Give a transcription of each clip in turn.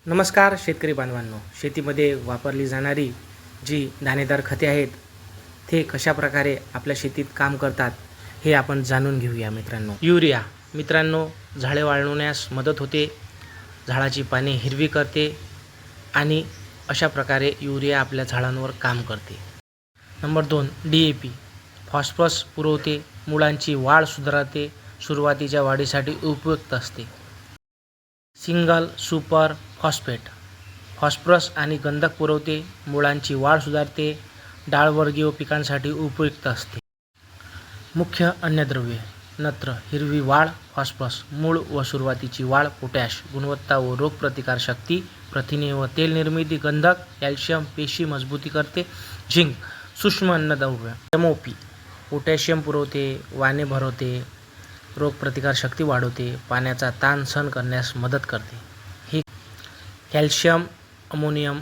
नमस्कार शेतकरी बांधवांनो, शेतीमध्ये वापरली जाणारी जी दाणेदार खते आहेत ते कशा प्रकारे आपल्या शेतीत काम करतात हे आपण जाणून घेऊया मित्रांनो. युरिया मित्रांनो झाडे वाढवण्यास मदत होते, झाडाची पाने हिरवी करते आणि अशा प्रकारे युरिया आपल्या झाडांवर काम करते. नंबर 2 DAP फॉस्फरस पुरवते, मुळांची वाढ सुधारते, सुरुवातीच्या वाढीसाठी उपयुक्त असते. सिंगल सुपर फॉस्फेट फॉस्फरस आणि गंधक पुरवते, मुळांची वाढ सुधारते, डाळवर्गीय पिकांसाठी उपयुक्त असते. मुख्य अन्नद्रव्ये नत्र हिरवी वाढ, फॉस्फरस मूळ व सुरुवातीची वाढ, पोटॅश गुणवत्ता व रोगप्रतिकारशक्ती, प्रथिने व तेल निर्मिती, गंधक कॅल्शियम पेशी मजबूती करते, झिंक सूक्ष्म अन्नद्रव्य, MOP पोटॅशियम पुरवते, वाणे भरवते, रोगप्रतिकारशक्ती वाढवते, पाण्याचा ताण सहन करण्यास मदत करते. ही कॅल्शियम अमोनियम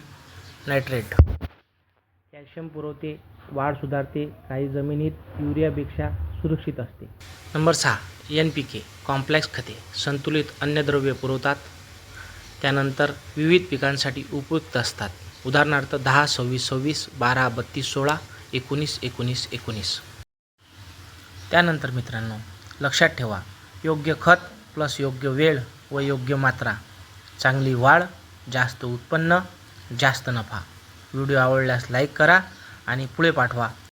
नायट्रेट कॅल्शियम पुरवते, वाढ सुधारते, काही जमिनीत युरियापेक्षा सुरक्षित असते. नंबर 6 NPK कॉम्प्लेक्स खते संतुलित अन्नद्रव्ये पुरवतात, त्यानंतर विविध पिकांसाठी उपयुक्त असतात. उदाहरणार्थ 10 26 26 12 32 16 19 19 19. त्यानंतर मित्रांनो लक्षात ठेवा, योग्य खत प्लस योग्य वेळ व योग्य मात्रा, चांगली वाढ, जास्त उत्पन्न, जास्त नफा. व्हिडिओ आवडल्यास लाईक करा आणि पुढे पाठवा.